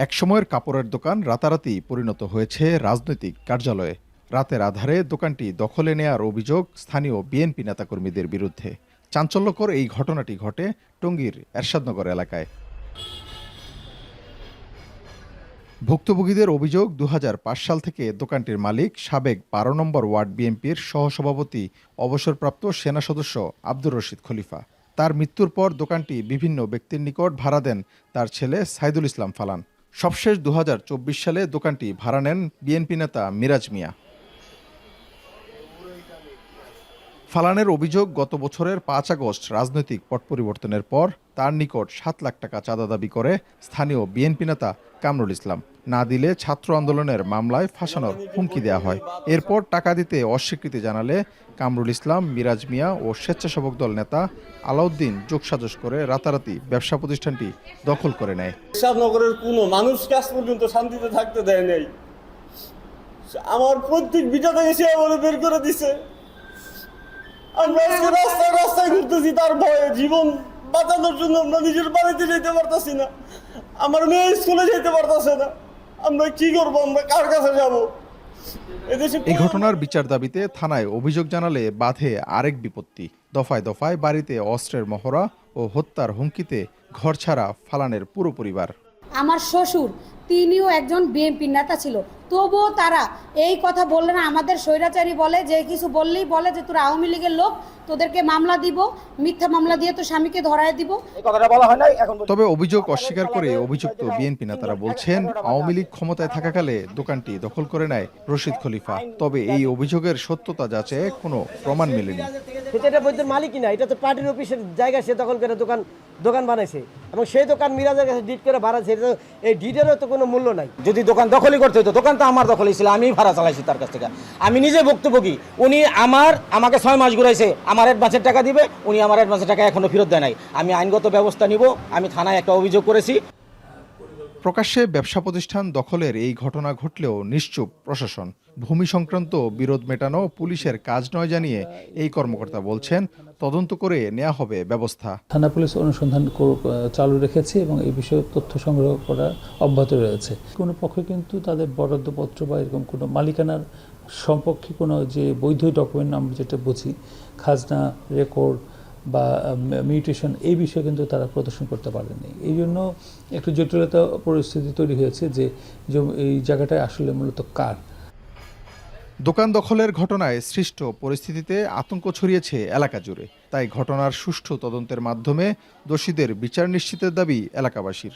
একসময়ের কাপড়ের দোকান রাতারাতি পরিণত হয়েছে রাজনৈতিক কার্যালয়ে। রাতের আধারে দোকানটি দখলে নেয়ার অভিযোগ স্থানীয় বিএনপি নেতাকর্মীদের বিরুদ্ধে। চাঞ্চল্যকর এই ঘটনাটি ঘটে টঙ্গীর এরশাদনগর এলাকায়। ভুক্তভোগীদের অভিযোগ ২০০৫ সাল থেকে দোকানটির মালিক সাবেক ১২ নম্বর ওয়ার্ড বিএনপির সহসভাপতি অবসরপ্রাপ্ত সেনা সদস্য আব্দুর রশিদ খলিফা। তার মৃত্যুর পর দোকানটি বিভিন্ন ব্যক্তির নিকট ভাড়া দেন তার ছেলে সাইদুল ইসলাম ফালান। সবশেষ ২০২৪ সালে দোকানটি ভাড়া নেন বিএনপি নেতা মিরাজ মিয়া। ফালানের অভিযোগ, গত বছরের ৫ আগস্ট রাজনৈতিক পট পরিবর্তনের পর তার নিকট ৭ লাখ টাকা চাঁদা দাবি করে স্থানীয় বিএনপি নেতা কামরুল ইসলাম। না দিলে ছাত্র আন্দোলনের মামলায় ফাঁসানোর হুমকি দেওয়া হয়। এরপর টাকা দিতে অস্বীকৃতি জানালে কামরুল ইসলাম, মিরাজ মিয়া ও স্বেচ্ছাসেবক দল নেতা আলাউদ্দিন যোগসাজশ করে রাতারাতি ব্যবসা প্রতিষ্ঠানটি দখল করে নেয়। এরশাদনগরের কোনো মানুষকে আজ পর্যন্ত শান্তিতে থাকতে দেয় নাই। আমার প্রত্যেক বিটা থেকে সে আমার বের করে দিছে। আমরা আজকে রাস্তায় রাস্তায় ঘুরতেছি তার ভয়ে। জীবন বাঁচানোর জন্য আমরা নিজের বাড়িতে যেতে পারতাছি না, আমার মেয়ে স্কুলে যেতে পারতাছে না। আমরা কি করবো? আমরা কার কাছে যাব? এই ঘটনার বিচার দাবিতে থানায় অভিযোগ জানালে বাধে আরেক বিপত্তি। দফায় দফায় বাড়িতে অস্ত্রের মহড়া ও হত্যার হুমকিতে ঘরছাড়া ফালানের পুরো পরিবার। আমার শ্বশুর তিনিও একজন বিএনপি নেতা ছিল, তবুও তারা এই কথা বললে না। আমাদের স্বৈরাচারী বলে যে কিছু বললেই বলে যে তোরা আওয়ামী লীগের লোক, তোদেরকে মামলা দিব, মিথ্যা মামলা দিয়ে তো স্বামীকে ধরায় দিব। তবে অভিযোগ অস্বীকার করে অভিযুক্ত বিএনপি নেতারা বলছেন, আওয়ামী লীগ ক্ষমতায় থাকাকালে দোকানটি দখল করে নেয় রশিদ খলিফা। তবে এই অভিযোগের সত্যতা যাচাইয়ে কোনো প্রমাণ মেলেনি। এটা বৈধের মালিকই না, এটা তো পার্টির অফিসের জায়গা, সে দখল করে দোকান বানাইছে এবং সেই দোকান মিরাজের কাছে ডিট করে ভাড়া ছেড়ে। এই ডিটেরও তো কোনো মূল্য নাই। যদি দোকান দখলই করতে হতো, দোকান তো আমার দখলই ছিল, আমি ভাড়া চালাইছি তার কাছ থেকে। আমি নিজে ভুক্তভোগী। উনি আমাকে 6 মাস ঘুরাইছে, আমার অ্যাডভান্সের টাকা দিবে, উনি আমার অ্যাডভান্সের টাকা এখনো ফেরত দেয় নাই। আমি আইনগত ব্যবস্থা নিব। আমি থানায় একটা অভিযোগ করেছি। প্রকাশ্যে ব্যবসা প্রতিষ্ঠান দখলের এই ঘটনা ঘটলেও নিশ্চুপ প্রশাসন। ভূমি সংক্রান্ত বিরোধ মেটানো পুলিশের কাজ নয় জানিয়ে এই কর্মকর্তা বলছেন, তদন্ত করে নেওয়া হবে ব্যবস্থা। থানা পুলিশ অনুসন্ধান চালু রেখেছে এবং এই বিষয়ে তথ্য সংগ্রহ করা অব্যাহত রয়েছে। কোনো পক্ষে কিন্তু তাদের বরাদ্দপত্র বা এরকম কোনো মালিকানার সম্পর্কে কোনো যে বৈধ ডকুমেন্ট আমরা যেটা বুঝি, খাজনা রেকর্ড বা মিউটেশন, এই বিষয়ে কিন্তু তারা প্রদর্শন করতে পারেনি। এই জন্য একটু জটিলতা পরিস্থিতি তৈরি হয়েছে যে এই জায়গাটায় আসলে মূলত কার। দোকান দখলের ঘটনায় সৃষ্ট পরিস্থিতিতে আতঙ্ক ছড়িয়েছে এলাকা জুড়ে। তাই ঘটনার সুষ্ঠু তদন্তের মাধ্যমে দোষীদের বিচার নিশ্চিতের দাবি এলাকাবাসীর।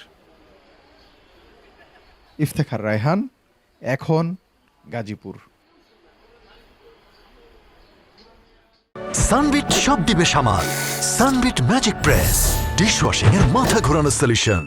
ইফতেখার রায়হান, এখন, গাজীপুর। সানবিট সব দিবে সামাল। সানবিট ম্যাজিক প্রেস ডিশওয়াশিং এর মাথা ঘোরানো সলিউশন।